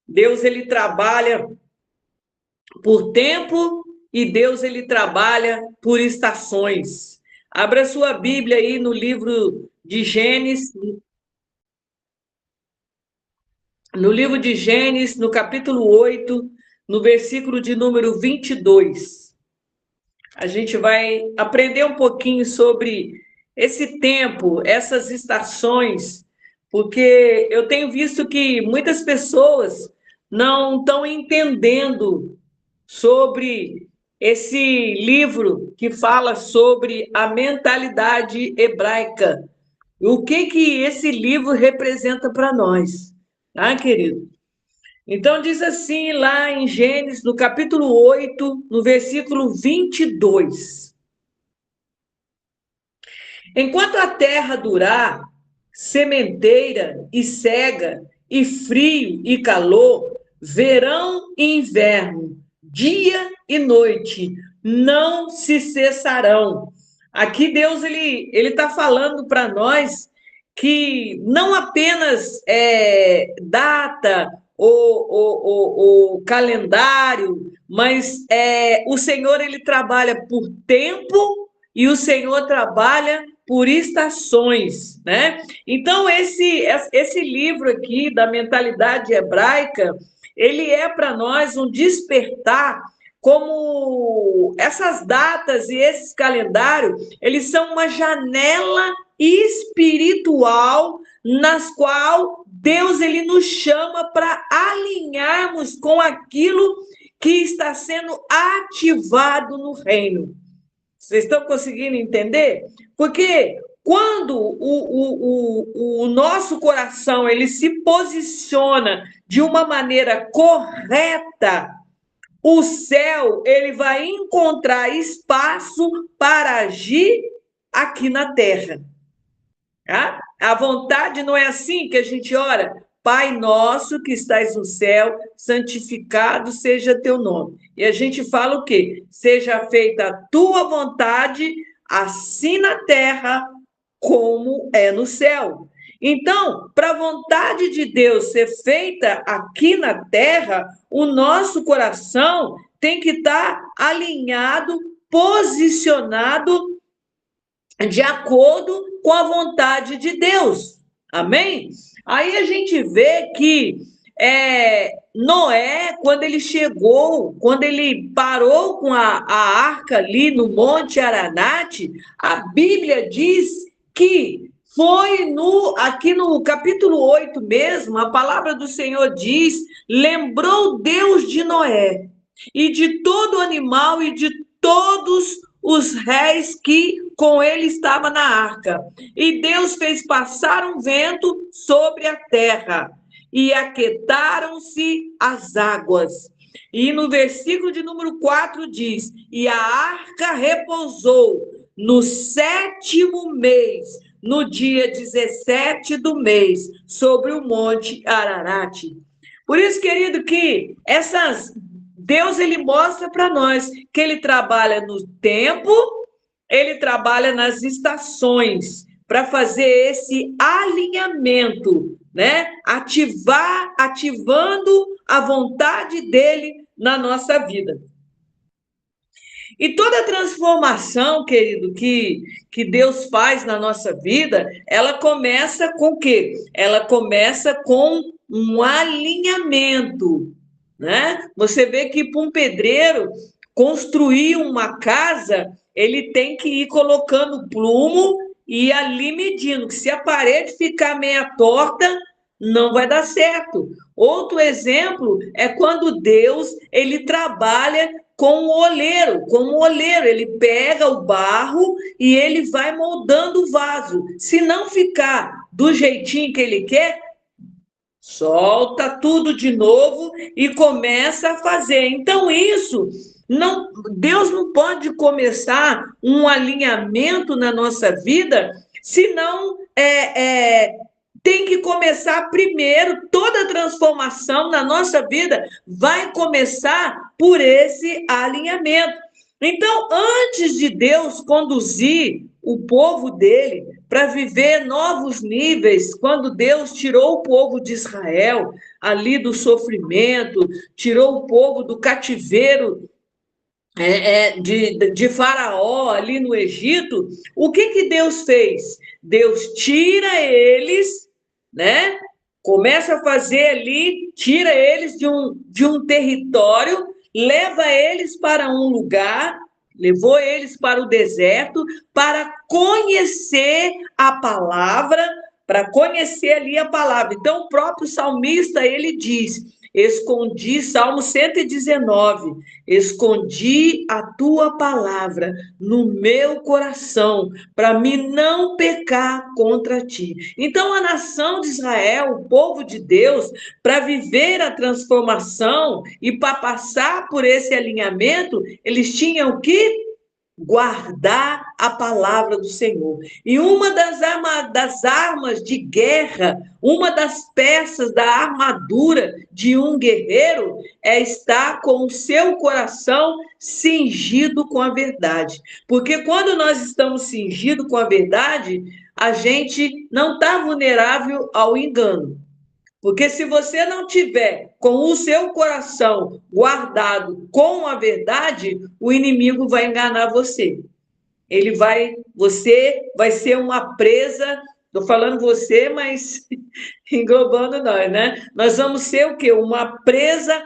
Deus, ele trabalha por tempo e Deus, ele trabalha por estações. Abra sua Bíblia aí no livro de Gênesis, no capítulo 8, no versículo de número 22. A gente vai aprender um pouquinho sobre esse tempo, essas estações, porque eu tenho visto que muitas pessoas não estão entendendo sobre esse livro que fala sobre a mentalidade hebraica. O que esse livro representa para nós, tá, querido? Então, diz assim lá em Gênesis, no capítulo 8, no versículo 22. Enquanto a terra durar, sementeira e cega, e frio e calor, verão e inverno, dia e noite, não se cessarão. Aqui Deus ele está falando para nós que não apenas data o calendário, mas o Senhor ele trabalha por tempo e o Senhor trabalha por estações, né? Então, esse livro aqui da mentalidade hebraica, ele é para nós um despertar como essas datas e esses calendários, eles são uma janela espiritual nas qual Deus ele nos chama para alinharmos com aquilo que está sendo ativado no reino. Vocês estão conseguindo entender? Porque quando o nosso coração ele se posiciona de uma maneira correta, o céu ele vai encontrar espaço para agir aqui na terra. Tá? A vontade não é assim que a gente ora? Pai nosso que estás no céu, santificado seja teu nome. E a gente fala o quê? Seja feita a tua vontade, assim na terra como é no céu. Então, para a vontade de Deus ser feita aqui na terra, o nosso coração tem que estar alinhado, posicionado de acordo com a vontade de Deus. Amém? Aí a gente vê que Noé, quando ele chegou, quando ele parou com a arca ali no Monte Ararat, a Bíblia diz que foi aqui no capítulo 8 mesmo, a palavra do Senhor diz, lembrou Deus de Noé e de todo animal e de todos os réis que com ele estava na arca. E Deus fez passar um vento sobre a terra e aquietaram-se as águas. E no versículo de número 4 diz, e a arca repousou no 7º mês, no dia 17 do mês, sobre o monte Ararat. Por isso, querido, que Deus ele mostra para nós que ele trabalha no tempo, ele trabalha nas estações para fazer esse alinhamento, né? Ativando a vontade dele na nossa vida. E toda transformação, querido, que Deus faz na nossa vida, ela começa com o quê? Ela começa com um alinhamento, né? Você vê que para um pedreiro construir uma casa, ele tem que ir colocando plumo e ali medindo, que se a parede ficar meia torta, não vai dar certo. Outro exemplo é quando Deus ele trabalha com o oleiro, como o oleiro, ele pega o barro e ele vai moldando o vaso. Se não ficar do jeitinho que ele quer, solta tudo de novo e começa a fazer. Então, Deus não pode começar um alinhamento na nossa vida, senão tem que começar primeiro, toda transformação na nossa vida vai começar por esse alinhamento. Então, antes de Deus conduzir o povo dele para viver novos níveis, quando Deus tirou o povo de Israel ali do sofrimento, tirou o povo do cativeiro de Faraó ali no Egito, o que Deus fez? Deus tira eles, né? Começa a fazer ali, tira eles de um território, leva eles para um lugar, levou eles para o deserto, para conhecer a palavra, para conhecer ali a palavra. Então, o próprio salmista, ele diz, escondi, Salmo 119, escondi a tua palavra no meu coração, para me não pecar contra ti. Então, a nação de Israel, o povo de Deus, para viver a transformação e para passar por esse alinhamento, eles tinham que guardar a palavra do Senhor. E uma das armas de guerra, uma das peças da armadura de um guerreiro é estar com o seu coração cingido com a verdade. Porque quando nós estamos cingidos com a verdade, a gente não está vulnerável ao engano. Porque se você não tiver com o seu coração guardado com a verdade, o inimigo vai enganar você. Você vai ser uma presa, estou falando você, mas englobando nós, né? Nós vamos ser o quê? Uma presa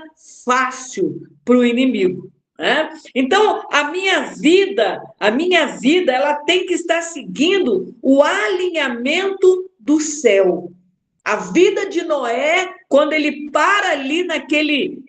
fácil para o inimigo. Né? Então, a minha vida, ela tem que estar seguindo o alinhamento do céu. A vida de Noé, quando ele para ali naquele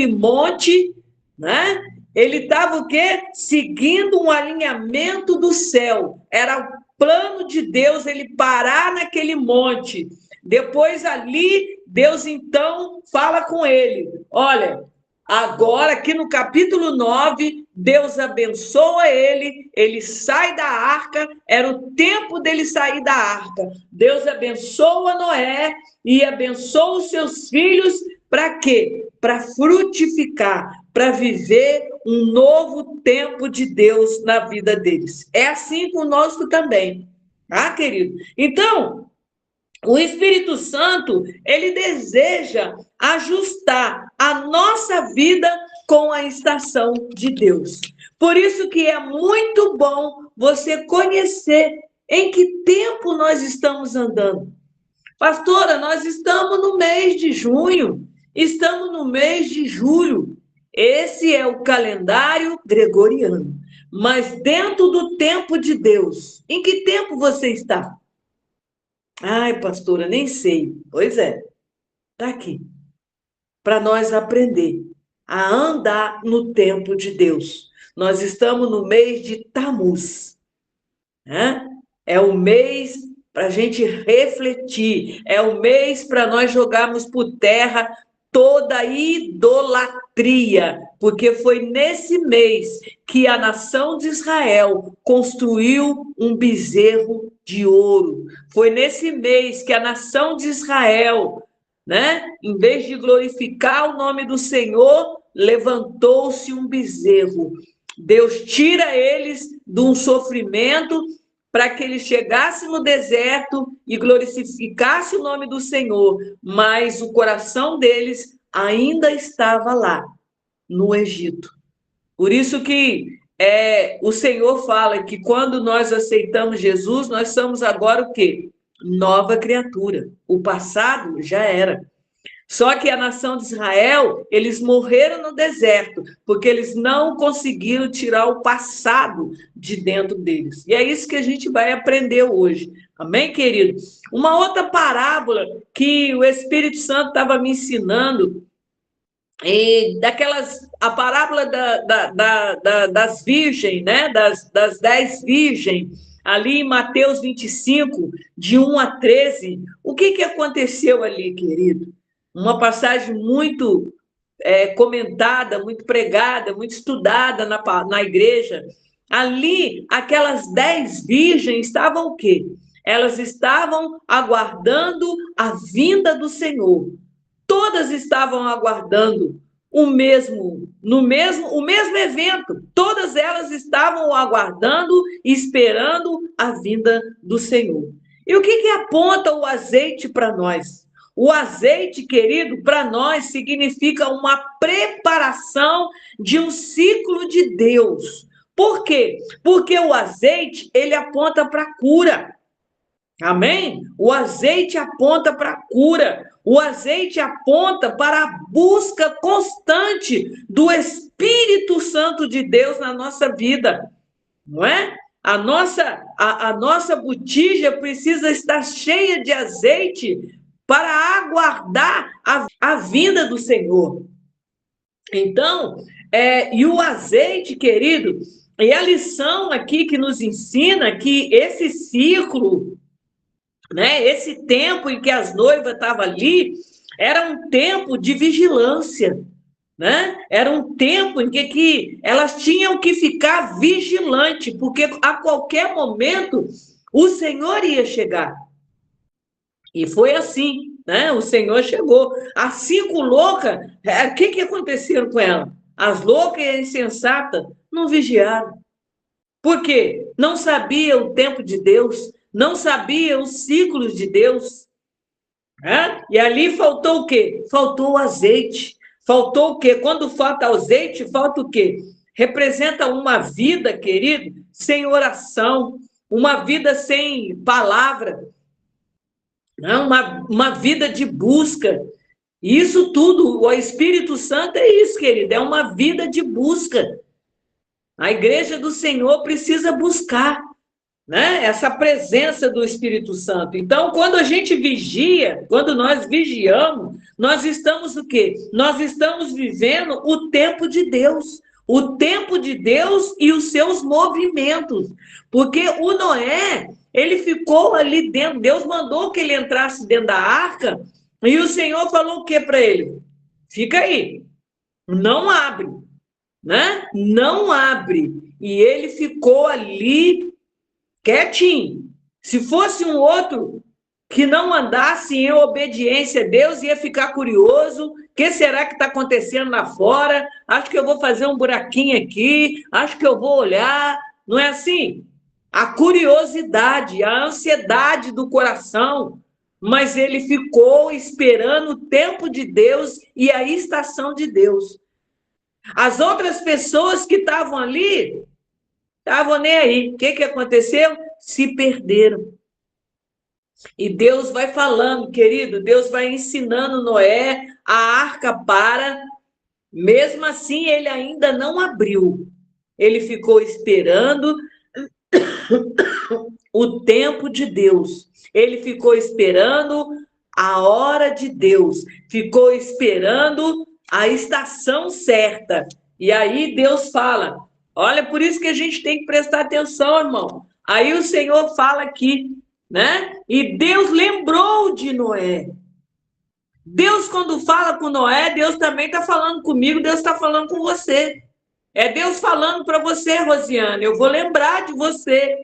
monte, né? Ele estava o quê? Seguindo um alinhamento do céu. Era o plano de Deus ele parar naquele monte. Depois ali, Deus então fala com ele. Olha, agora aqui no capítulo 9, Deus abençoa ele, ele sai da arca, era o tempo dele sair da arca. Deus abençoa Noé e abençoa os seus filhos, para quê? Para frutificar, para viver um novo tempo de Deus na vida deles. É assim conosco também, tá, querido? Então, o Espírito Santo, ele deseja ajustar a nossa vida com a estação de Deus. Por isso que é muito bom você conhecer em que tempo nós estamos andando. Pastora, nós estamos no mês de junho, estamos no mês de julho. Esse é o calendário gregoriano. Mas dentro do tempo de Deus, em que tempo você está? Ai, pastora, nem sei. Pois é, está aqui. Para nós aprender a andar no tempo de Deus. Nós estamos no mês de Tamuz, né? É o mês para a gente refletir, é o mês para nós jogarmos por terra toda a idolatria, porque foi nesse mês que a nação de Israel construiu um bezerro de ouro. Foi nesse mês que a nação de Israel, né, em vez de glorificar o nome do Senhor, levantou-se um bezerro. Deus tira eles de um sofrimento para que eles chegassem no deserto e glorificassem o nome do Senhor, mas o coração deles ainda estava lá, no Egito. Por isso que o Senhor fala que quando nós aceitamos Jesus, nós somos agora o quê? Nova criatura. O passado já era. Só que a nação de Israel, eles morreram no deserto, porque eles não conseguiram tirar o passado de dentro deles. E é isso que a gente vai aprender hoje. Amém, querido? Uma outra parábola que o Espírito Santo estava me ensinando, a parábola das virgens, né? Das 10 virgens, ali em Mateus 25, de 1 a 13. O que aconteceu ali, querido? Uma passagem muito comentada, muito pregada, muito estudada na igreja. Ali, aquelas 10 virgens estavam o quê? Elas estavam aguardando a vinda do Senhor. Todas estavam aguardando o mesmo evento. Todas elas estavam aguardando e esperando a vinda do Senhor. E o que aponta o azeite para nós? O azeite, querido, para nós significa uma preparação de um ciclo de Deus. Por quê? Porque o azeite, ele aponta para a cura. Amém? O azeite aponta para a cura. O azeite aponta para a busca constante do Espírito Santo de Deus na nossa vida, não é? A nossa botija precisa estar cheia de azeite para aguardar a vinda do Senhor. Então, e o azeite, querido, e a lição aqui que nos ensina que esse ciclo, né, esse tempo em que as noivas estavam ali, era um tempo de vigilância, né? Era um tempo em que elas tinham que ficar vigilantes, porque a qualquer momento o Senhor ia chegar. E foi assim, né? O Senhor chegou. As 5 loucas, o que aconteceu com elas? As loucas e as insensatas não vigiaram. Por quê? Não sabia o tempo de Deus, não sabia os ciclos de Deus. Né? E ali faltou o quê? Faltou o azeite. Faltou o quê? Quando falta azeite, falta o quê? Representa uma vida, querido, sem oração, uma vida sem palavra, né? Uma vida de busca. Isso tudo, o Espírito Santo é isso, querido, é uma vida de busca. A igreja do Senhor precisa buscar, né? Essa presença do Espírito Santo. Então, quando a gente vigia, quando nós vigiamos, nós estamos o quê? Nós estamos vivendo o tempo de Deus. O tempo de Deus e os seus movimentos. Porque o Noé, ele ficou ali dentro, Deus mandou que ele entrasse dentro da arca, e o Senhor falou o que para ele? Fica aí, não abre, né? Não abre. E ele ficou ali quietinho. Se fosse um outro que não andasse em obediência a Deus, ia ficar curioso. O que será que está acontecendo lá fora? Acho que eu vou fazer um buraquinho aqui, acho que eu vou olhar. Não é assim? A curiosidade, a ansiedade do coração. Mas ele ficou esperando o tempo de Deus e a estação de Deus. As outras pessoas que estavam ali, estavam nem aí. O que aconteceu? Se perderam. E Deus vai falando, querido, Deus vai ensinando Noé a arca para, mesmo assim ele ainda não abriu. Ele ficou esperando o tempo de Deus. Ele ficou esperando a hora de Deus. Ficou esperando a estação certa. E aí Deus fala, olha, por isso que a gente tem que prestar atenção, irmão. Aí o Senhor fala aqui, né? E Deus lembrou de Noé. Deus, quando fala com Noé, Deus também está falando comigo, Deus está falando com você. É Deus falando para você, Rosiane, eu vou lembrar de você.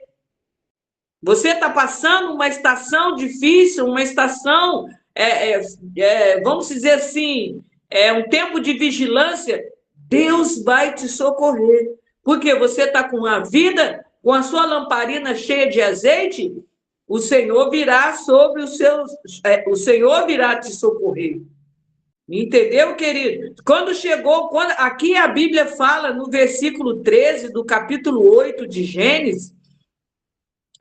Você está passando uma estação difícil, uma estação, vamos dizer assim, um tempo de vigilância, Deus vai te socorrer. Porque você está com a vida, com a sua lamparina cheia de azeite, o Senhor virá sobre os seus, o Senhor virá te socorrer. Entendeu, querido? Aqui a Bíblia fala no versículo 13 do capítulo 8 de Gênesis.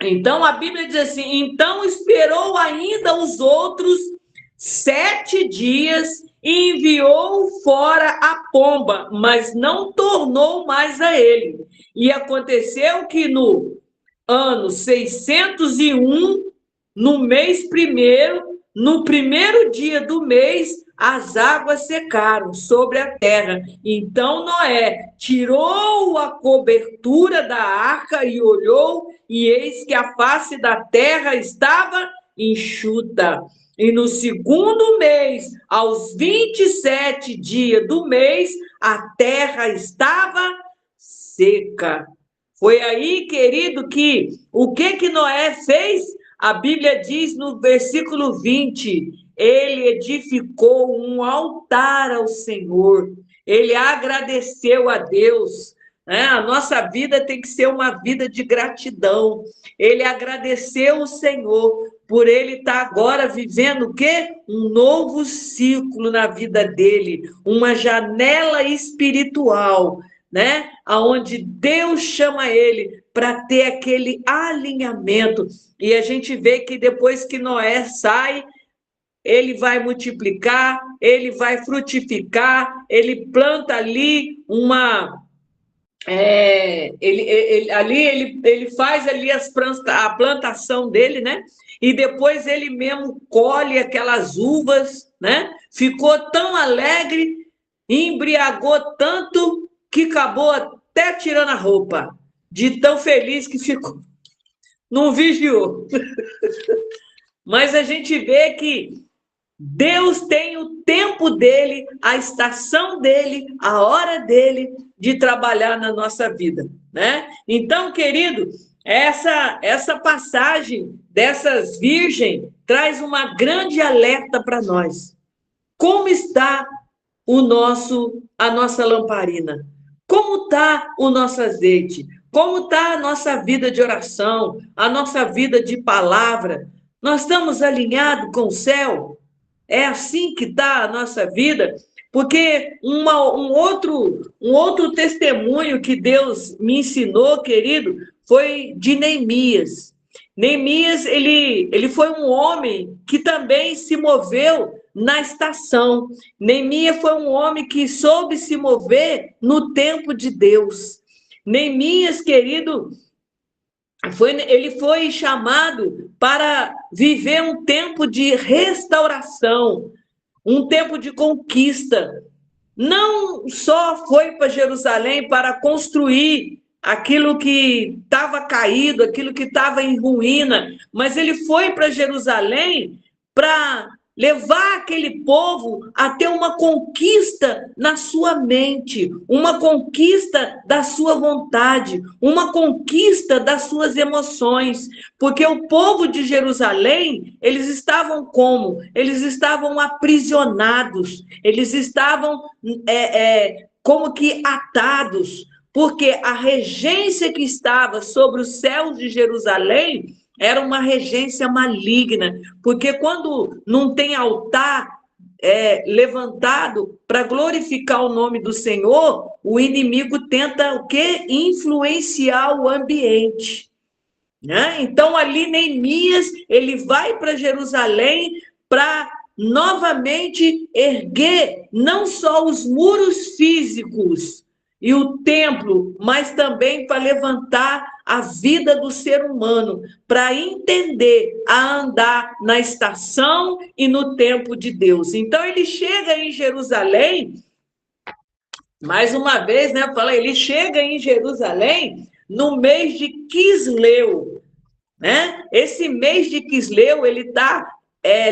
Então a Bíblia diz assim: então esperou ainda os outros 7 dias e enviou fora a pomba, mas não tornou mais a ele. E aconteceu que no ano 601, no mês primeiro, no primeiro dia do mês, as águas secaram sobre a terra. Então Noé tirou a cobertura da arca e olhou, e eis que a face da terra estava enxuta. E no segundo mês, aos 27 dias do mês, a terra estava seca. Foi aí, querido, que o que Noé fez? A Bíblia diz no versículo 20, ele edificou um altar ao Senhor, ele agradeceu a Deus, né? A nossa vida tem que ser uma vida de gratidão. Ele agradeceu o Senhor por ele estar agora vivendo o quê? Um novo ciclo na vida dele, uma janela espiritual, né? Aonde Deus chama ele para ter aquele alinhamento. E a gente vê que depois que Noé sai, ele vai multiplicar, ele vai frutificar, ele planta ali ele faz ali a plantação dele, né? E depois ele mesmo colhe aquelas uvas, né? Ficou tão alegre, embriagou tanto que acabou até tirando a roupa, de tão feliz que ficou. Não vigiou. Mas a gente vê que Deus tem o tempo dele, a estação dele, a hora dele de trabalhar na nossa vida, né? Então, querido, essa passagem dessas virgens traz uma grande alerta para nós. Como está a nossa lamparina? Como está o nosso azeite? Como está a nossa vida de oração, a nossa vida de palavra? Nós estamos alinhados com o céu? É assim que está a nossa vida? Porque um outro testemunho que Deus me ensinou, querido, foi de Neemias. Neemias, ele foi um homem que também se moveu na estação. Neemias foi um homem que soube se mover no tempo de Deus. Neemias, querido, ele foi chamado para viver um tempo de restauração, um tempo de conquista. Não só foi para Jerusalém para construir aquilo que estava caído, aquilo que estava em ruína, mas ele foi para Jerusalém para levar aquele povo a ter uma conquista na sua mente, uma conquista da sua vontade, uma conquista das suas emoções, porque o povo de Jerusalém, eles estavam como? Eles estavam aprisionados, eles estavam como que atados, porque a regência que estava sobre os céus de Jerusalém era uma regência maligna, porque quando não tem altar levantado para glorificar o nome do Senhor, o inimigo tenta o quê? Influenciar o ambiente, né? Então ali Neemias, ele vai para Jerusalém para novamente erguer não só os muros físicos e o templo, mas também para levantar a vida do ser humano, para entender a andar na estação e no tempo de Deus. Então ele chega em Jerusalém, mais uma vez, né? Ele chega em Jerusalém no mês de Quisleu, né? Esse mês de Quisleu, ele está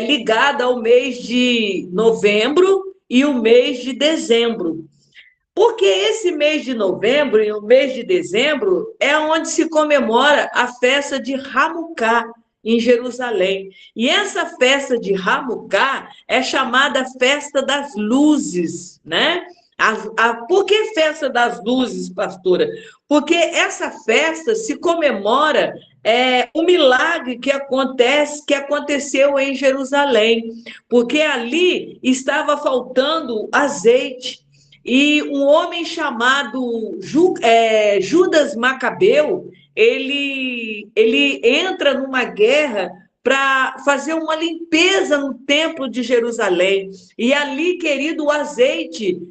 ligado ao mês de novembro e o mês de dezembro. Porque esse mês de novembro e o mês de dezembro é onde se comemora a festa de Hanukkah, em Jerusalém. E essa festa de Hanukkah é chamada Festa das Luzes, né? Por que Festa das Luzes, pastora? Porque essa festa se comemora o milagre que aconteceu em Jerusalém, porque ali estava faltando azeite. E um homem chamado Judas Macabeu, ele entra numa guerra para fazer uma limpeza no templo de Jerusalém. E ali, querido, o azeite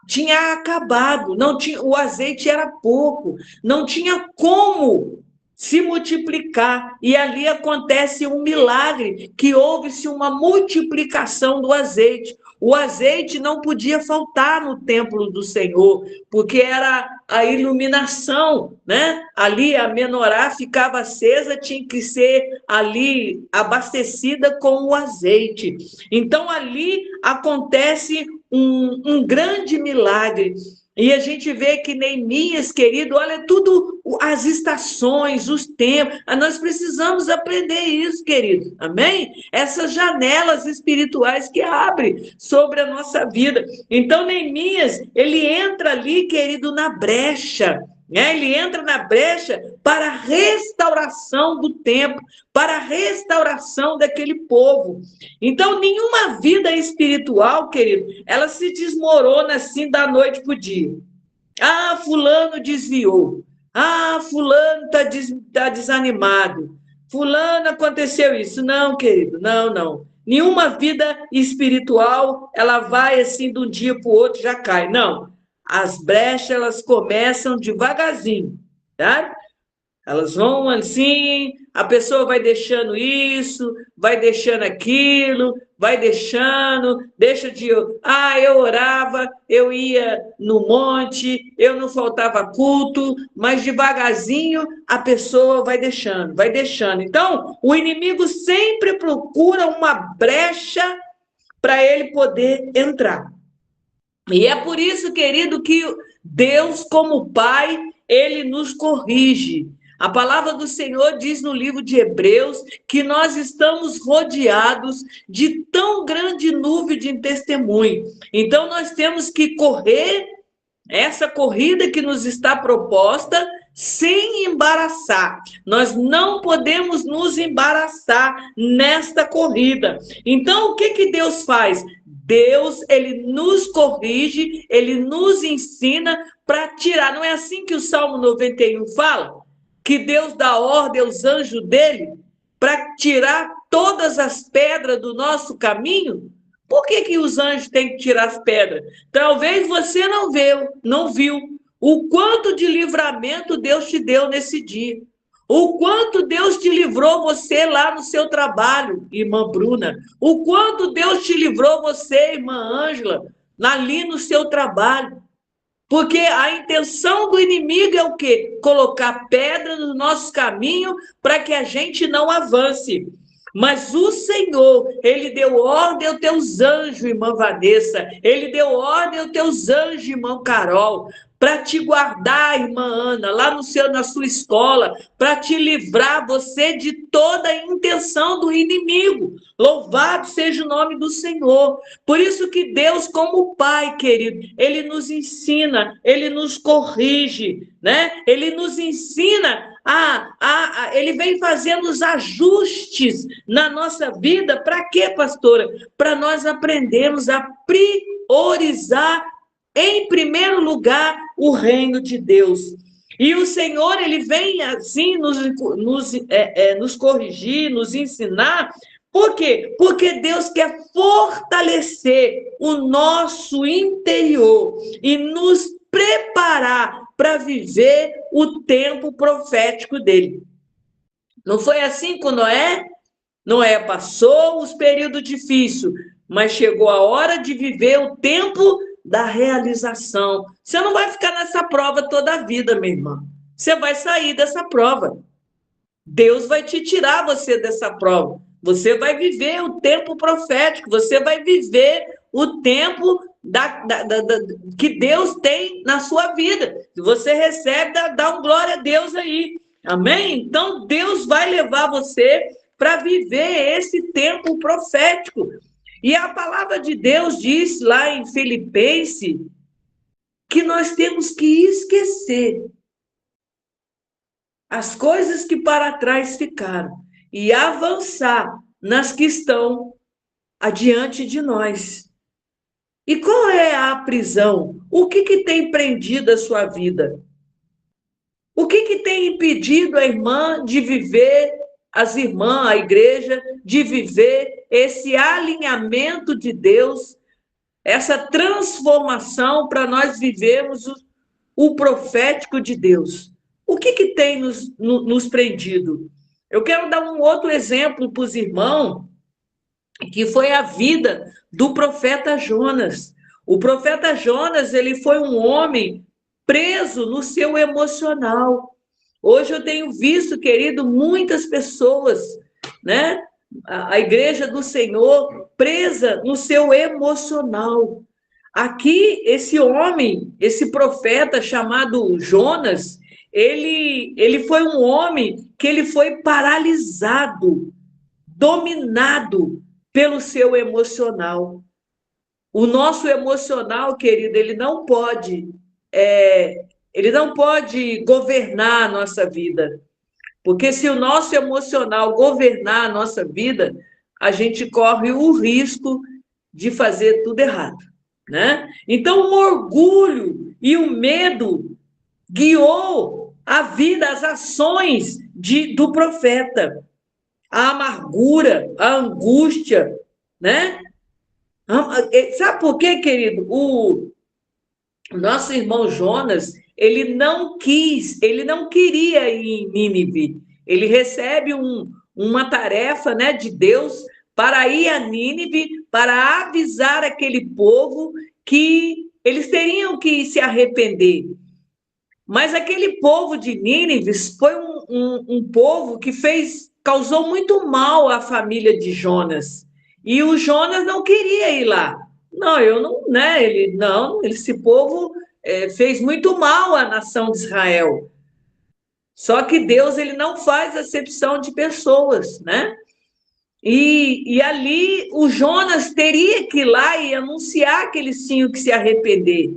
tinha acabado, não tinha, o azeite era pouco, não tinha como se multiplicar. E ali acontece um milagre, que houve-se uma multiplicação do azeite. O azeite não podia faltar no templo do Senhor, porque era a iluminação, né? Ali a menorá ficava acesa, tinha que ser ali abastecida com o azeite. Então ali acontece um grande milagre. E a gente vê que Neemias, querido, olha tudo, as estações, os tempos, nós precisamos aprender isso, querido, amém? Essas janelas espirituais que abrem sobre a nossa vida. Então, Neemias, ele entra ali, querido, na brecha, né? Ele entra na brecha para a restauração do templo, para a restauração daquele povo. Então, nenhuma vida espiritual, querido, ela se desmorona assim da noite para o dia. Ah, fulano desviou. Ah, fulano tá desanimado. Fulano aconteceu isso. Não, querido, não, não. Nenhuma vida espiritual, ela vai assim de um dia para o outro, já cai. Não. As brechas, elas começam devagarzinho, tá? Elas vão assim, a pessoa vai deixando isso, vai deixando aquilo, vai deixando, deixa de... eu orava, eu ia no monte, eu não faltava culto, mas devagarzinho a pessoa vai deixando, vai deixando. Então, o inimigo sempre procura uma brecha para ele poder entrar. E é por isso, querido, que Deus, como Pai, ele nos corrige. A palavra do Senhor diz no livro de Hebreus que nós estamos rodeados de tão grande nuvem de testemunho. Então, nós temos que correr essa corrida que nos está proposta sem embaraçar. Nós não podemos nos embaraçar nesta corrida. Então, o que Deus faz? Deus, ele nos corrige, ele nos ensina para tirar. Não é assim que o Salmo 91 fala? Que Deus dá ordem aos anjos dele para tirar todas as pedras do nosso caminho? Por que os anjos têm que tirar as pedras? Talvez você não viu o quanto de livramento Deus te deu nesse dia. O quanto Deus te livrou você lá no seu trabalho, irmã Bruna. O quanto Deus te livrou você, irmã Ângela, ali no seu trabalho. Porque a intenção do inimigo é o quê? Colocar pedra no nosso caminho para que a gente não avance. Mas o Senhor, ele deu ordem aos teus anjos, irmã Vanessa. Ele deu ordem aos teus anjos, irmã Carol, para te guardar, irmã Ana, lá na sua escola, para te livrar você de toda a intenção do inimigo. Louvado seja o nome do Senhor. Por isso que Deus, como Pai, querido, ele nos ensina, ele nos corrige, né? Ele nos ensina ele vem fazendo os ajustes na nossa vida. Para quê, pastora? Para nós aprendermos a priorizar em primeiro lugar o reino de Deus. E o Senhor, ele vem assim nos corrigir, nos ensinar. Por quê? Porque Deus quer fortalecer o nosso interior e nos preparar para viver o tempo profético dele. Não foi assim com Noé? Noé passou os períodos difíceis, mas chegou a hora de viver o tempo da realização. Você não vai ficar nessa prova toda a vida, minha irmã. Você vai sair dessa prova. Deus vai te tirar você dessa prova. Você vai viver o tempo profético, você vai viver o tempo que Deus tem na sua vida. Se você recebe, dá um glória a Deus aí. Amém? Então, Deus vai levar você para viver esse tempo profético. E a palavra de Deus diz lá em Filipenses que nós temos que esquecer as coisas que para trás ficaram e avançar nas que estão adiante de nós. E qual é a prisão? O que tem prendido a sua vida? O que tem impedido a irmã de viver, as irmãs, a igreja, de viver esse alinhamento de Deus, essa transformação para nós vivermos o profético de Deus? O que tem nos prendido? Eu quero dar um outro exemplo para os irmãos, que foi a vida do profeta Jonas. O profeta Jonas, ele foi um homem preso no seu emocional. Hoje eu tenho visto, querido, muitas pessoas, né? A igreja do Senhor presa no seu emocional. aqui esse homem, esse profeta chamado Jonas, ele foi um homem que ele foi paralisado, dominado pelo seu emocional. O nosso emocional, querido, ele não pode governar a nossa vida. Porque se o nosso emocional governar a nossa vida, a gente corre o risco de fazer tudo errado, né? Então, o orgulho e o medo guiou a vida, as ações do profeta, a amargura, a angústia, né? Sabe por quê, querido? O nosso irmão Jonas, ele não queria ir em Nínive. Ele recebe uma tarefa, né, de Deus para ir a Nínive, para avisar aquele povo que eles teriam que se arrepender. Mas aquele povo de Nínive foi um povo que causou muito mal à família de Jonas. E o Jonas não queria ir lá. Não, eu não, né? Esse povo fez muito mal à nação de Israel. Só que Deus, ele não faz acepção de pessoas, né? E ali o Jonas teria que ir lá e anunciar que eles tinham que se arrepender.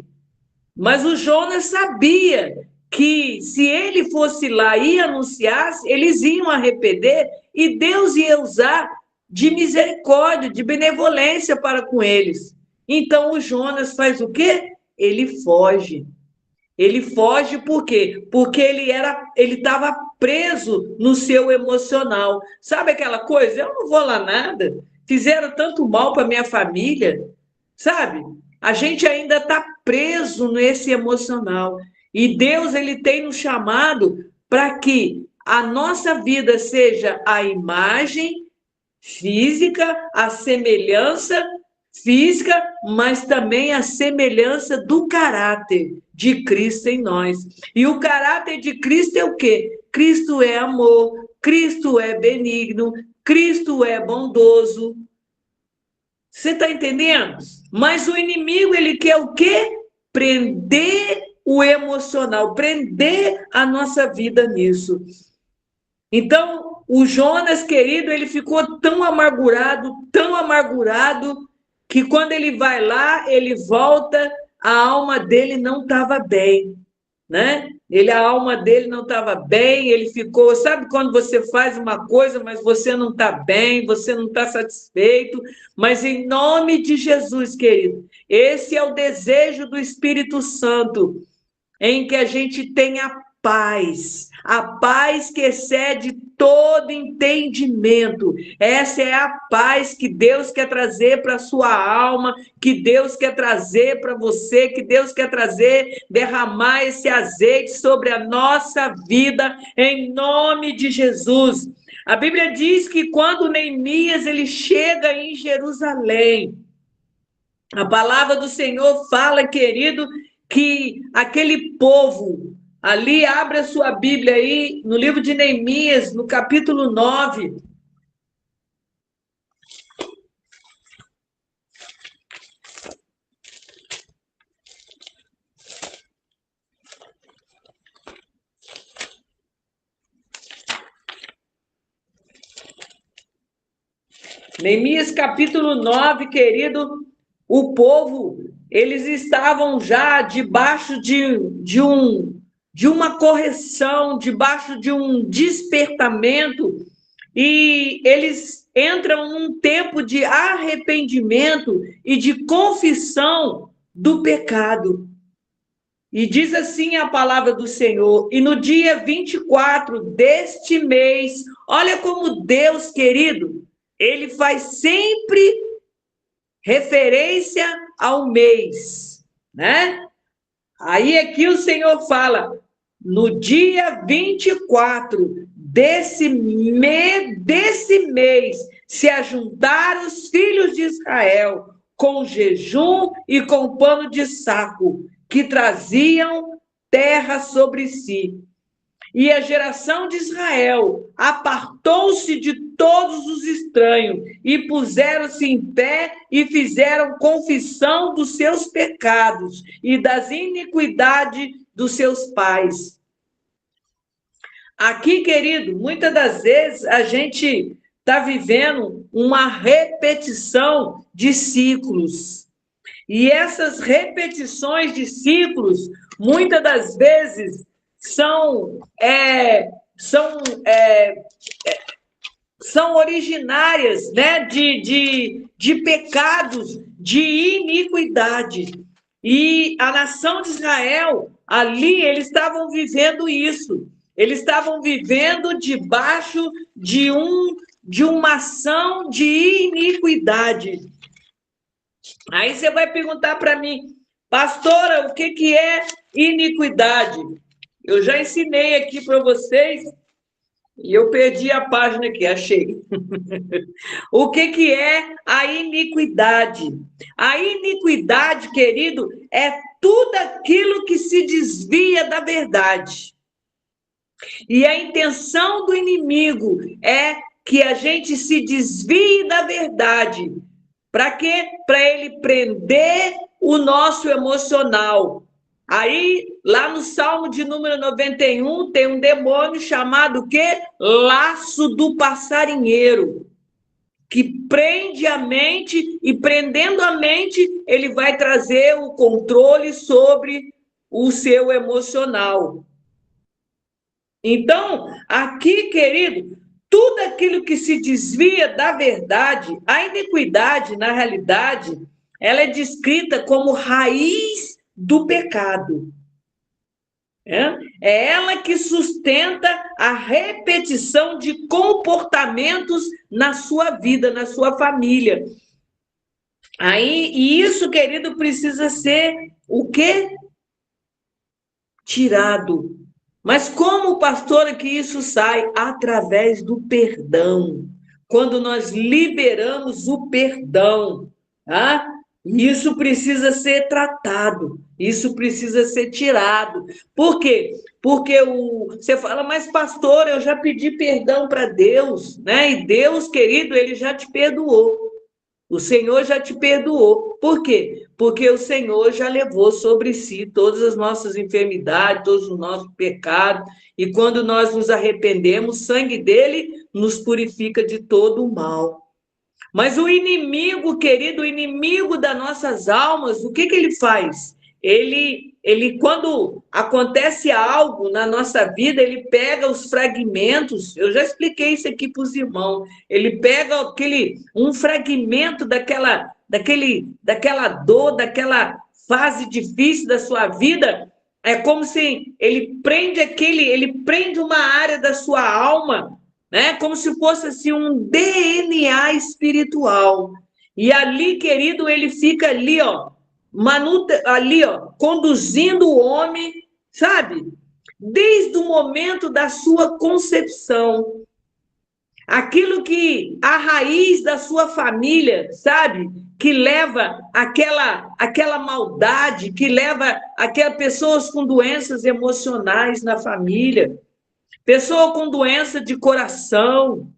Mas o Jonas sabia que se ele fosse lá e anunciasse, eles iam arrepender e Deus ia usar de misericórdia, de benevolência para com eles. Então o Jonas faz o quê? Ele foge. Ele foge por quê? Porque ele estava preso no seu emocional. Sabe aquela coisa? Eu não vou lá nada. Fizeram tanto mal para minha família, sabe? A gente ainda está preso nesse emocional. E Deus, ele tem nos chamado para que a nossa vida seja a imagem física, a semelhança física, mas também a semelhança do caráter de Cristo em nós. E o caráter de Cristo é o quê? Cristo é amor, Cristo é benigno, Cristo é bondoso. Você está entendendo? Mas o inimigo, ele quer o quê? Prender o emocional, prender a nossa vida nisso. Então, o Jonas, querido, ele ficou tão amargurado, que quando ele vai lá, ele volta, a alma dele não estava bem, né? A alma dele não estava bem, ele ficou, sabe quando você faz uma coisa, mas você não está bem, você não está satisfeito, mas em nome de Jesus, querido, esse é o desejo do Espírito Santo, em que a gente tenha paz, a paz que excede todo entendimento. Essa é a paz que Deus quer trazer para a sua alma, que Deus quer trazer para você, que Deus quer trazer, derramar esse azeite sobre a nossa vida, em nome de Jesus. A Bíblia diz que quando Neemias ele chega em Jerusalém, a palavra do Senhor fala, querido, que aquele povo, ali, abre a sua Bíblia aí, no livro de Neemias, no capítulo 9. Neemias, capítulo 9, querido, o povo, eles estavam já debaixo de uma correção, debaixo de um despertamento, e eles entram num tempo de arrependimento e de confissão do pecado. E diz assim a palavra do Senhor, e no dia 24 deste mês, olha como Deus, querido, ele faz sempre referência ao mês, né? Aí aqui o Senhor fala, no dia 24 desse mês, se ajuntaram os filhos de Israel com jejum e com pano de saco, que traziam terra sobre si. E a geração de Israel apartou-se de todos os estranhos, e puseram-se em pé e fizeram confissão dos seus pecados e das iniquidades dos seus pais. Aqui, querido, muitas das vezes a gente está vivendo uma repetição de ciclos. E essas repetições de ciclos, muitas das vezes, são originárias, né, de pecados, de iniquidade. E a nação de Israel, ali, eles estavam vivendo isso. Eles estavam vivendo debaixo de uma ação de iniquidade. Aí você vai perguntar para mim, pastora, o que é iniquidade? Eu já ensinei aqui para vocês, e eu perdi a página aqui, achei. O que é a iniquidade? A iniquidade, querido, é tudo aquilo que se desvia da verdade. E a intenção do inimigo é que a gente se desvie da verdade. Para quê? Para ele prender o nosso emocional. Aí, lá no Salmo de número 91, tem um demônio chamado o quê? Laço do passarinheiro, que prende a mente, e prendendo a mente, ele vai trazer o controle sobre o seu emocional. Então, aqui, querido, tudo aquilo que se desvia da verdade, a iniquidade, na realidade, ela é descrita como raiz do pecado. É ela que sustenta a repetição de comportamentos na sua vida, na sua família. E isso, querido, precisa ser o quê? Tirado. Mas como, pastora, que isso sai? Através do perdão. Quando nós liberamos o perdão, tá? Isso precisa ser tratado, isso precisa ser tirado. Por quê? Porque você fala, mas pastor, eu já pedi perdão para Deus, né? E Deus, querido, ele já te perdoou. O Senhor já te perdoou. Por quê? Porque o Senhor já levou sobre si todas as nossas enfermidades, todos os nossos pecados. E quando nós nos arrependemos, o sangue dele nos purifica de todo o mal. Mas o inimigo, querido, o inimigo das nossas almas, o que ele faz? Ele, quando acontece algo na nossa vida, ele pega os fragmentos, eu já expliquei isso aqui para os irmãos, ele pega um fragmento daquela dor, daquela fase difícil da sua vida, é como se ele prende uma área da sua alma, né? Como se fosse assim, um DNA espiritual. E ali, querido, ele fica ali, conduzindo o homem, sabe? Desde o momento da sua concepção. Aquilo que a raiz da sua família, sabe? Que leva aquela maldade, que leva aquelas pessoas com doenças emocionais na família. Pessoa com doença de coração.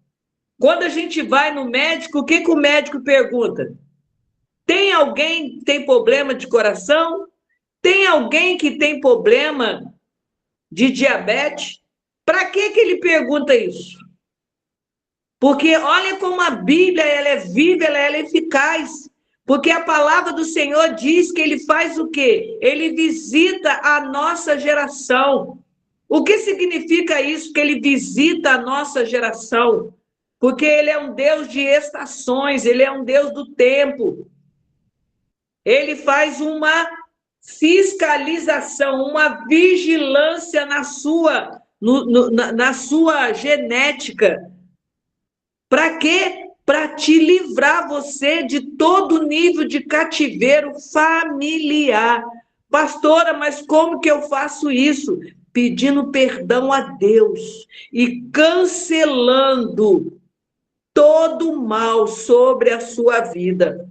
Quando a gente vai no médico, o que o médico pergunta? Tem alguém que tem problema de coração? Tem alguém que tem problema de diabetes? Para que ele pergunta isso? Porque olha como a Bíblia ela é viva, ela é eficaz. Porque a palavra do Senhor diz que ele faz o quê? Ele visita a nossa geração. O que significa isso? Que ele visita a nossa geração. Porque ele é um Deus de estações, ele é um Deus do tempo. Ele faz uma fiscalização, uma vigilância na sua genética. Para quê? Para te livrar você de todo nível de cativeiro familiar. Pastora, mas como que eu faço isso? Pedindo perdão a Deus e cancelando todo o mal sobre a sua vida.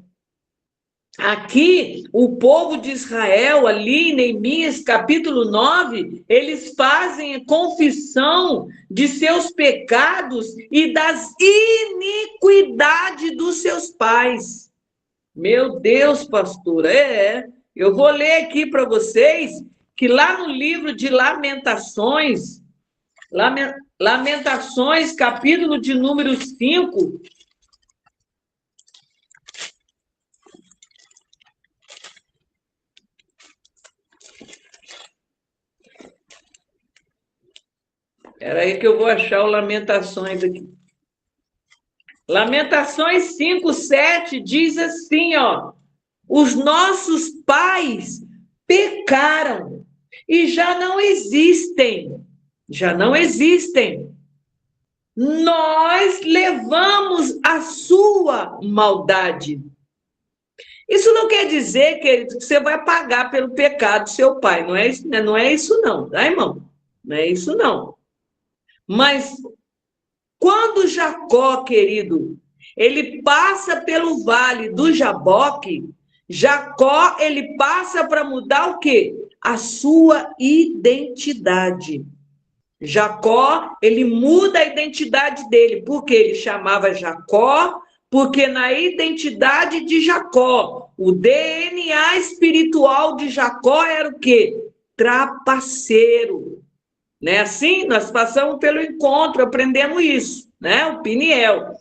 Aqui, o povo de Israel, ali em Neemias, capítulo 9, eles fazem confissão de seus pecados e das iniquidades dos seus pais. Meu Deus, pastora, eu vou ler aqui para vocês que lá no livro de Lamentações, Lamentações, capítulo de número 5, espera aí que eu vou achar o Lamentações aqui. Lamentações 5:7 diz assim, ó: os nossos pais pecaram e já não existem. Já não existem. Nós levamos a sua maldade. Isso não quer dizer, querido, que você vai pagar pelo pecado do seu pai. Não é isso, não é isso não, tá, irmão? Não é isso não. Mas quando Jacó, querido, ele passa pelo vale do Jaboque, Jacó, ele passa para mudar o quê? A sua identidade. Jacó, ele muda a identidade dele, porque ele chamava Jacó, porque na identidade de Jacó, o DNA espiritual de Jacó era o quê? Trapaceiro. Né? Assim, nós passamos pelo encontro, aprendemos isso, né? O Peniel.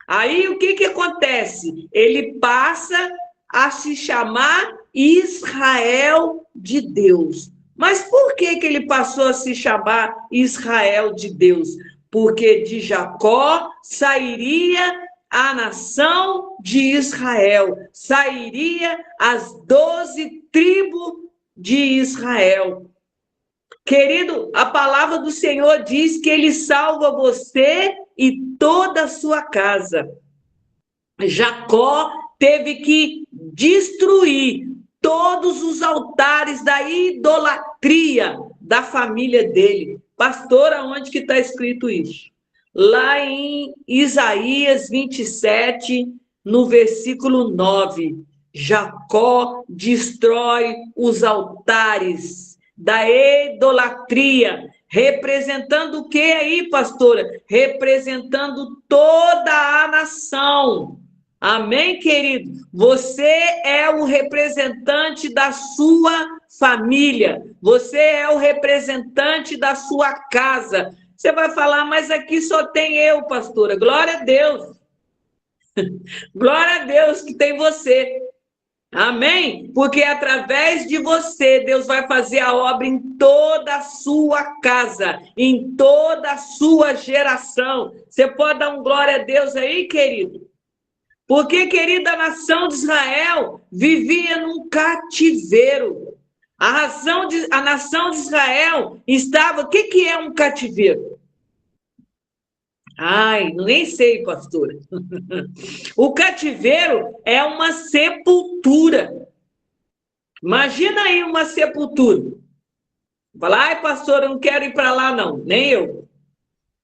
Aí, o que acontece? Ele passa a se chamar Israel de Deus. Mas por que ele passou a se chamar Israel de Deus? Porque de Jacó sairia a nação de Israel, sairia as 12 tribos de Israel. Querido, a palavra do Senhor diz que ele salva você e toda a sua casa. Jacó teve que destruir todos os altares da idolatria da família dele. Pastor, aonde que está escrito isso? Lá em Isaías 27, no versículo 9. Jacó destrói os altares da idolatria, representando o que aí, pastora? Representando toda a nação. Amém, querido? Você é o representante da sua família, você é o representante da sua casa. Você vai falar, mas aqui só tem eu, pastora. Glória a Deus. Glória a Deus que tem você. Amém? Porque através de você, Deus vai fazer a obra em toda a sua casa, em toda a sua geração. Você pode dar um glória a Deus aí, querido? Porque, querida, a nação de Israel vivia num cativeiro. A nação de Israel estava... O que é um cativeiro? Ai, nem sei, pastora. O cativeiro é uma sepultura. Imagina aí uma sepultura. Fala, ai, pastor, eu não quero ir para lá, não. Nem eu.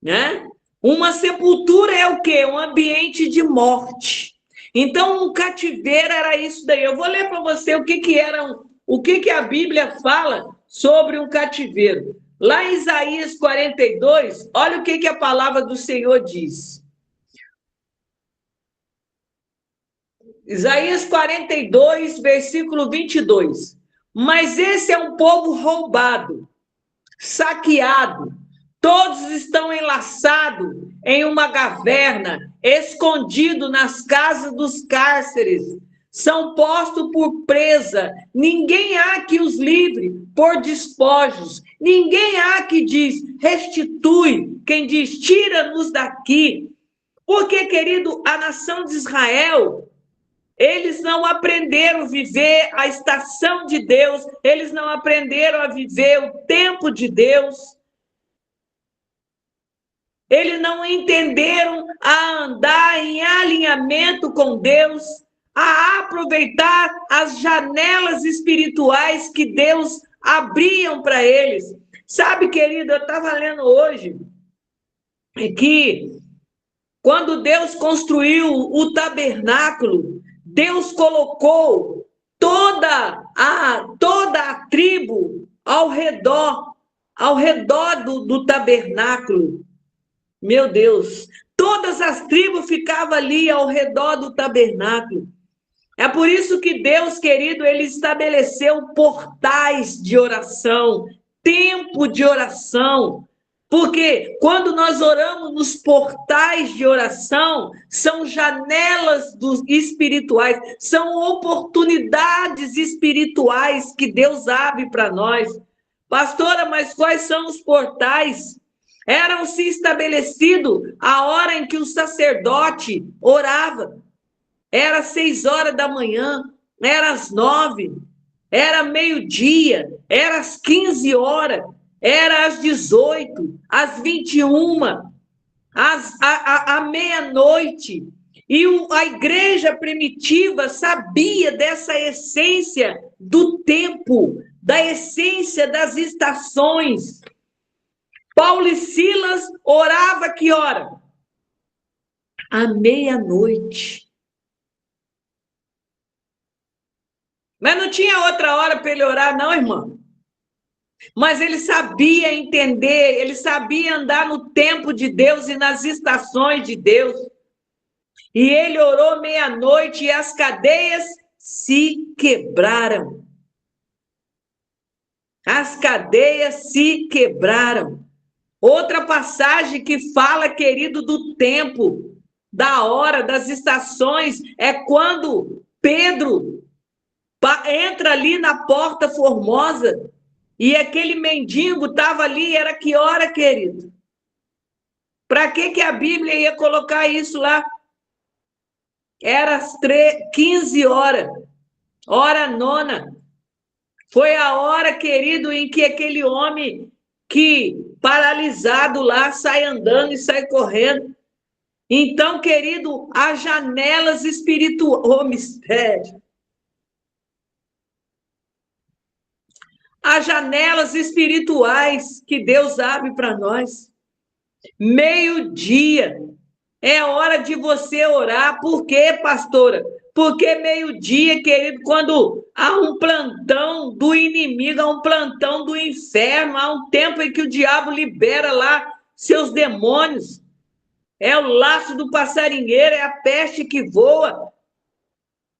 Né? Uma sepultura é o quê? Um ambiente de morte. Então, um cativeiro era isso daí. Eu vou ler para você o que a Bíblia fala sobre um cativeiro. Lá em Isaías 42, olha o que a palavra do Senhor diz. Isaías 42, versículo 22. Mas esse é um povo roubado, saqueado, todos estão enlaçados em uma caverna, escondido nas casas dos cárceres, são postos por presa, ninguém há que os livre por despojos, ninguém há que diz, restitui, quem diz, tira-nos daqui. Porque, querido, a nação de Israel, eles não aprenderam a viver a estação de Deus, eles não aprenderam a viver o tempo de Deus, eles não entenderam a andar em alinhamento com Deus, a aproveitar as janelas espirituais que Deus abriam para eles. Sabe, querido, eu estava lendo hoje que quando Deus construiu o tabernáculo, Deus colocou toda a tribo ao redor do tabernáculo. Meu Deus, todas as tribos ficavam ali ao redor do tabernáculo. É por isso que Deus, querido, ele estabeleceu portais de oração, tempo de oração. Porque quando nós oramos nos portais de oração, são janelas espirituais, são oportunidades espirituais que Deus abre para nós. Pastora, mas quais são os portais? Eram-se estabelecido a hora em que o sacerdote orava. Era 6 horas da manhã, era às 9, era meio-dia, era às 15 horas, era às 18, às 21, à meia-noite. E a igreja primitiva sabia dessa essência do tempo, da essência das estações. Paulo e Silas orava que hora? À meia-noite. Mas não tinha outra hora para ele orar, não, irmão. Mas ele sabia entender, ele sabia andar no tempo de Deus e nas estações de Deus. E ele orou meia-noite e as cadeias se quebraram. As cadeias se quebraram. Outra passagem que fala, querido, do tempo, da hora, das estações, é quando Pedro entra ali na Porta Formosa e aquele mendigo estava ali, era que hora, querido? Para que a Bíblia ia colocar isso lá? Era às 15 horas, hora nona. Foi a hora, querido, em que aquele homem que paralisado lá sai andando e sai correndo. Então, querido, as janelas espirituais, oh, mistério. As janelas espirituais que Deus abre para nós. Meio-dia é hora de você orar. Por quê, pastora? Porque meio-dia, querido, quando há um plantão do inimigo, há um plantão do inferno, há um tempo em que o diabo libera lá seus demônios. É o laço do passarinheiro, é a peste que voa.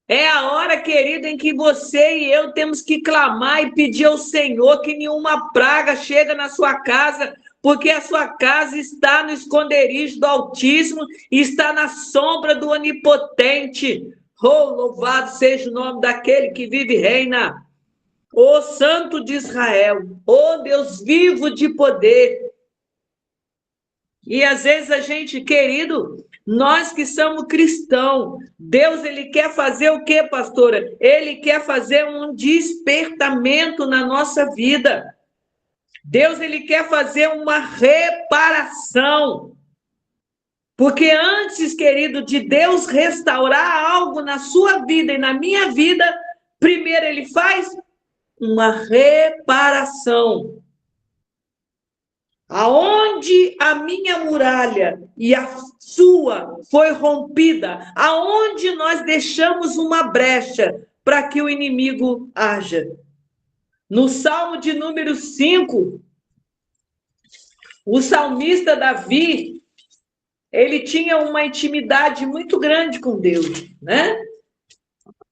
É a hora, querido, em que você e eu temos que clamar e pedir ao Senhor que nenhuma praga chegue na sua casa, porque a sua casa está no esconderijo do Altíssimo e está na sombra do Onipotente. Oh, louvado seja o nome daquele que vive e reina. Ô Santo de Israel, ô Deus vivo de poder. E às vezes a gente, querido, nós que somos cristãos, Deus, ele quer fazer o quê, pastora? Ele quer fazer um despertamento na nossa vida. Deus, ele quer fazer uma reparação. Porque antes, querido, de Deus restaurar algo na sua vida e na minha vida, primeiro ele faz uma reparação. Aonde a minha muralha e a sua foi rompida, aonde nós deixamos uma brecha para que o inimigo haja. No Salmo de número 5, o salmista Davi, ele tinha uma intimidade muito grande com Deus, né?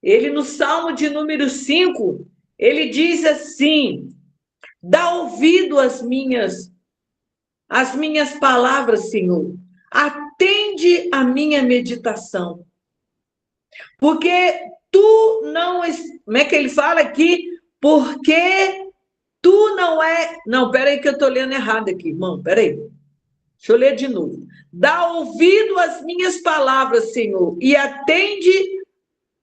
Ele, no Salmo de número 5, ele diz assim: dá ouvido às minhas palavras, Senhor. Atende a minha meditação. Porque tu não... Como é que ele fala aqui? Porque tu não é... Não, peraí que eu estou lendo errado aqui, irmão. Peraí. Deixa eu ler de novo. Dá ouvido às minhas palavras, Senhor, e atende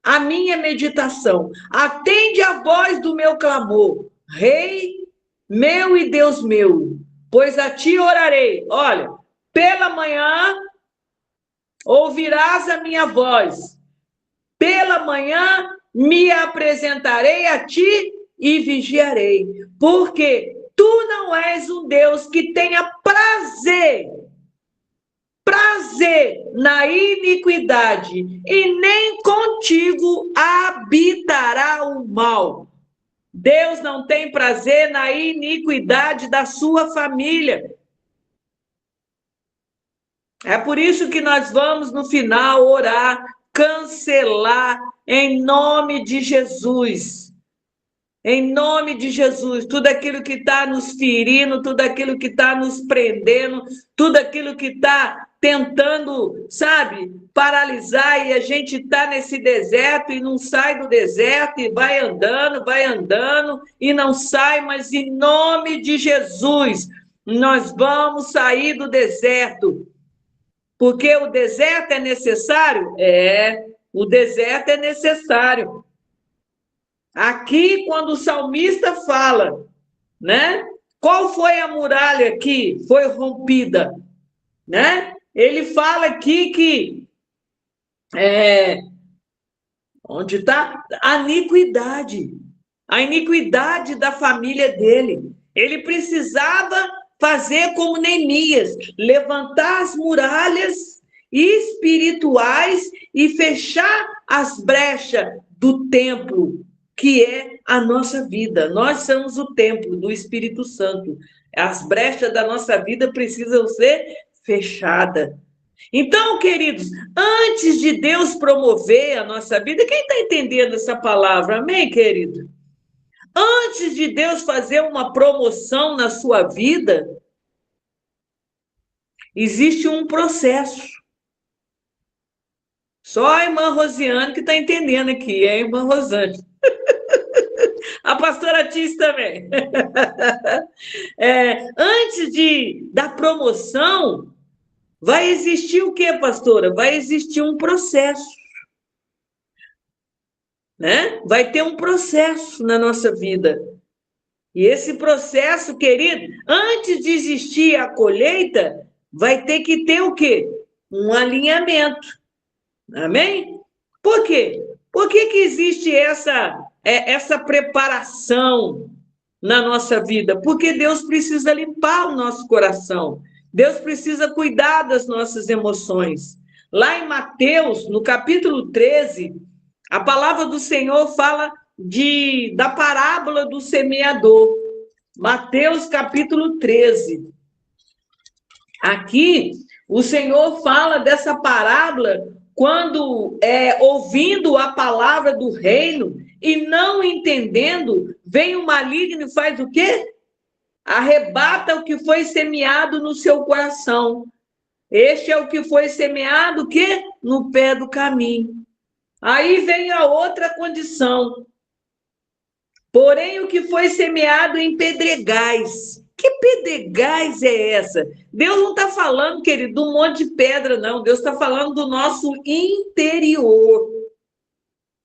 a minha meditação. Atende a voz do meu clamor. Rei meu e Deus meu, pois a ti orarei. Olha, pela manhã ouvirás a minha voz. Pela manhã me apresentarei a ti e vigiarei. Porque tu não és um Deus que tenha prazer prazer na iniquidade, e nem contigo habitará o mal. Deus não tem prazer na iniquidade da sua família. É por isso que nós vamos, no final, orar, cancelar, em nome de Jesus. Em nome de Jesus, tudo aquilo que está nos ferindo, tudo aquilo que está nos prendendo, tudo aquilo que está tentando, sabe, paralisar, e a gente está nesse deserto e não sai do deserto, e vai andando e não sai, mas em nome de Jesus, nós vamos sair do deserto. Porque o deserto é necessário? O deserto é necessário. Aqui, quando o salmista fala, né? Qual foi a muralha que foi rompida? Né? Ele fala aqui que onde está a iniquidade da família dele. Ele precisava fazer como Neemias, levantar as muralhas espirituais e fechar as brechas do templo, que é a nossa vida. Nós somos o templo do Espírito Santo. As brechas da nossa vida precisam ser fechadas. Então, queridos, antes de Deus promover a nossa vida, quem está entendendo essa palavra? Amém, querido? Antes de Deus fazer uma promoção na sua vida, existe um processo. Só a irmã Rosiane que está entendendo aqui, é a irmã Rosane. A pastora Tis também. Antes da promoção, vai existir o quê, pastora? Vai existir um processo. Né? Vai ter um processo na nossa vida. E esse processo, querido, antes de existir a colheita, vai ter que ter o quê? Um alinhamento. Amém? Por quê? Por que existe essa preparação na nossa vida? Porque Deus precisa limpar o nosso coração. Deus precisa cuidar das nossas emoções. Lá em Mateus, no capítulo 13, a palavra do Senhor fala da parábola do semeador. Mateus, capítulo 13. Aqui, o Senhor fala dessa parábola quando, ouvindo a palavra do reino e não entendendo, vem o maligno e faz o quê? Arrebata o que foi semeado no seu coração. Este é o que foi semeado, o quê? No pé do caminho. Aí vem a outra condição. Porém, o que foi semeado em pedregais. Que pedregais é essa? Deus não está falando, querido, de um monte de pedra, não. Deus está falando do nosso interior.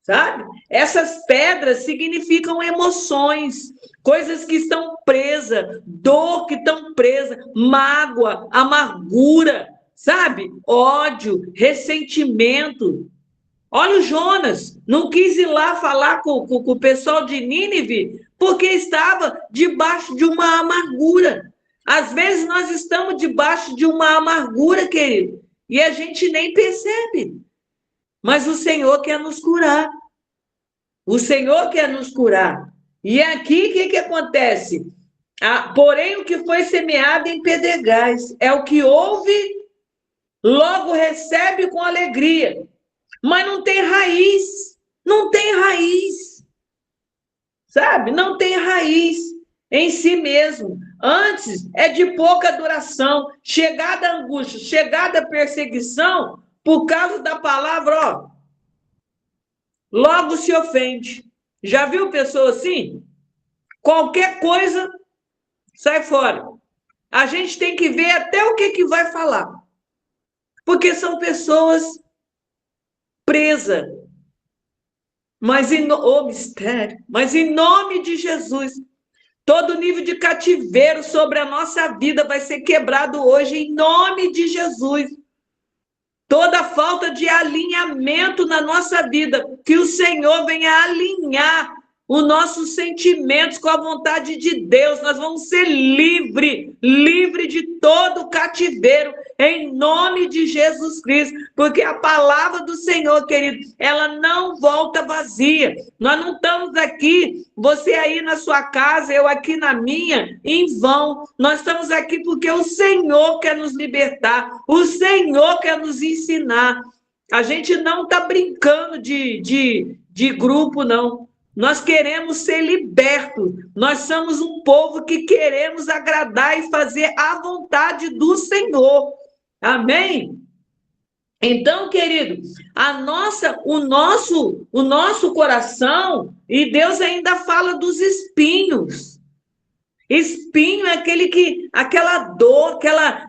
Sabe? Essas pedras significam emoções, coisas que estão presas, dor que estão presa, mágoa, amargura, sabe? Ódio, ressentimento. Olha o Jonas, não quis ir lá falar com o pessoal de Nínive, porque estava debaixo de uma amargura. Às vezes nós estamos debaixo de uma amargura, querido, e a gente nem percebe. Mas o Senhor quer nos curar. O Senhor quer nos curar. E aqui, o que acontece? Porém, o que foi semeado em pedregais é o que ouve, logo recebe com alegria. Mas não tem raiz, sabe? Não tem raiz em si mesmo. Antes é de pouca duração, chegada a angústia, chegada a perseguição, por causa da palavra, logo se ofende. Já viu pessoa assim? Qualquer coisa, sai fora. A gente tem que ver até o que vai falar. Porque são pessoas presa, mas mistério, mas em nome de Jesus, todo nível de cativeiro sobre a nossa vida vai ser quebrado hoje, em nome de Jesus. Toda falta de alinhamento na nossa vida, que o Senhor venha alinhar os nossos sentimentos com a vontade de Deus. Nós vamos ser livre de todo cativeiro em nome de Jesus Cristo, porque a palavra do Senhor, querido, ela não volta vazia. Nós não estamos aqui, você aí na sua casa, eu aqui na minha, em vão. Nós estamos aqui porque o Senhor quer nos libertar, o Senhor quer nos ensinar. A gente não está brincando de grupo, não. Nós queremos ser libertos. Nós somos um povo que queremos agradar e fazer a vontade do Senhor. Amém? Então, querido, o nosso coração, e Deus ainda fala dos espinhos. Espinho é aquela dor,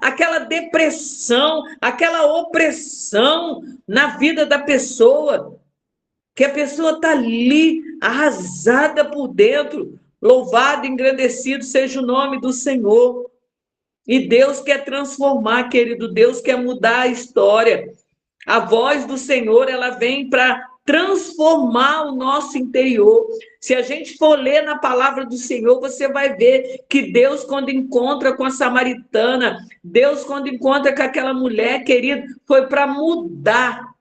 aquela depressão, aquela opressão na vida da pessoa, que a pessoa está ali, arrasada por dentro. Louvado, engrandecido seja o nome do Senhor. E Deus quer transformar, querido, Deus quer mudar a história. A voz do Senhor, ela vem para transformar o nosso interior. Se a gente for ler na palavra do Senhor, você vai ver que Deus, quando encontra com a samaritana, Deus, quando encontra com aquela mulher, querido, foi para mudar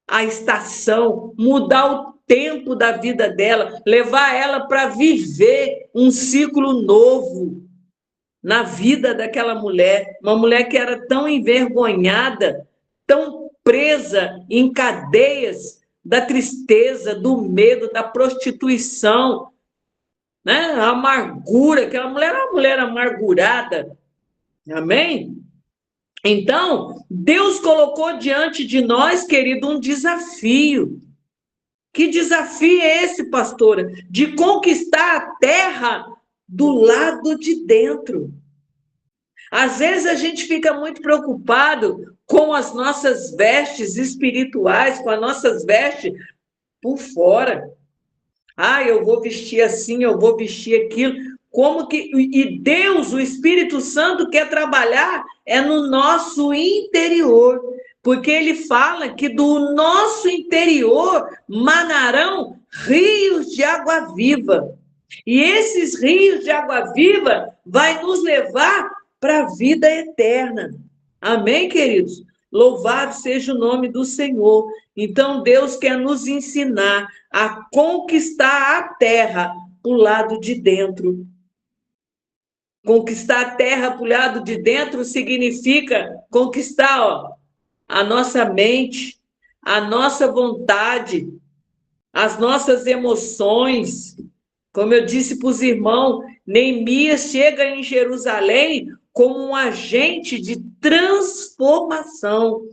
a estação, mudar o tempo da vida dela, levar ela para viver um ciclo novo na vida daquela mulher, uma mulher que era tão envergonhada, tão presa em cadeias da tristeza, do medo, da prostituição, né? A amargura, aquela mulher era uma mulher amargurada. Amém? Então, Deus colocou diante de nós, querido, um desafio. Que desafio é esse, pastora? De conquistar a terra do lado de dentro. Às vezes a gente fica muito preocupado com as nossas vestes espirituais, com as nossas vestes por fora. Eu vou vestir assim, eu vou vestir aquilo. E Deus, o Espírito Santo, quer trabalhar no nosso interior, porque ele fala que do nosso interior manarão rios de água viva. E esses rios de água viva vai nos levar para a vida eterna. Amém, queridos? Louvado seja o nome do Senhor. Então, Deus quer nos ensinar a conquistar a terra para o lado de dentro. Conquistar a terra para o lado de dentro significa conquistar a nossa mente, a nossa vontade, as nossas emoções. Como eu disse para os irmãos, Neemias chega em Jerusalém como um agente de transformação,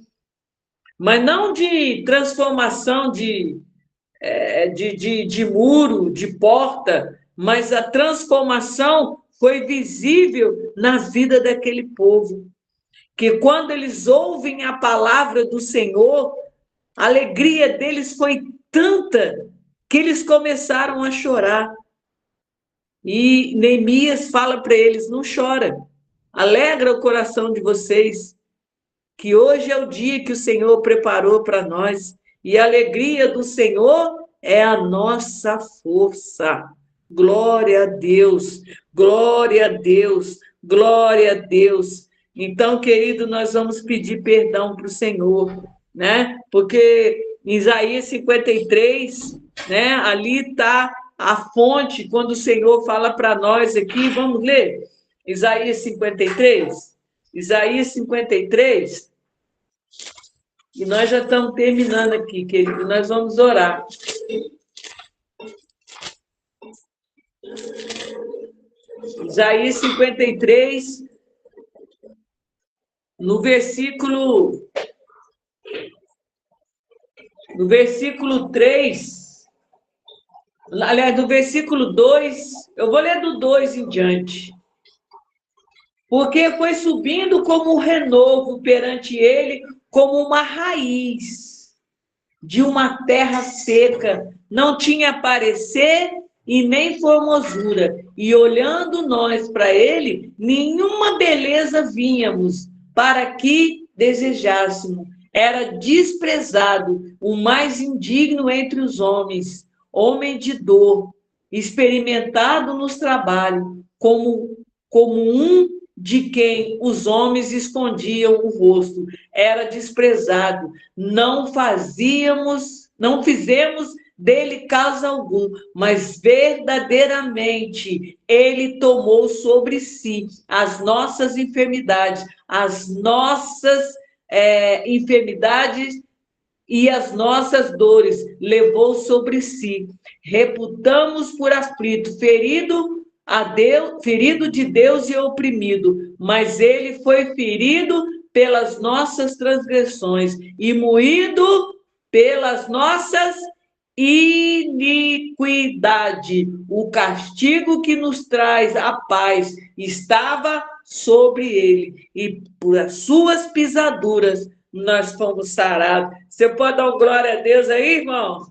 mas não de transformação de muro, de porta, mas a transformação foi visível na vida daquele povo, que quando eles ouvem a palavra do Senhor, a alegria deles foi tanta que eles começaram a chorar. E Neemias fala para eles: não chora, alegra o coração de vocês, que hoje é o dia que o Senhor preparou para nós, e a alegria do Senhor é a nossa força. Glória a Deus, glória a Deus, glória a Deus. Então, querido, nós vamos pedir perdão para o Senhor, né? Porque em Isaías 53, né, ali está a fonte, quando o Senhor fala para nós aqui, vamos ler? Isaías 53? Isaías 53, e nós já estamos terminando aqui, querido, nós vamos orar. Isaías 53, no versículo 3, aliás, do versículo 2, eu vou ler do 2 em diante. Porque foi subindo como um renovo perante ele, como uma raiz de uma terra seca, não tinha parecer e nem formosura, e olhando nós para ele, nenhuma beleza vínhamos para que desejássemos. Era desprezado, o mais indigno entre os homens, homem de dor, experimentado nos trabalhos, como um de quem os homens escondiam o rosto, era desprezado. Não fizemos dele caso algum, mas verdadeiramente ele tomou sobre si as nossas enfermidades, enfermidades e as nossas dores levou sobre si. Reputamos por aflito, ferido de Deus e oprimido, mas ele foi ferido pelas nossas transgressões e moído pelas nossas iniquidade. O castigo que nos traz a paz estava sobre ele, e por as suas pisaduras nós fomos sarados. Você pode dar um glória a Deus aí, irmão?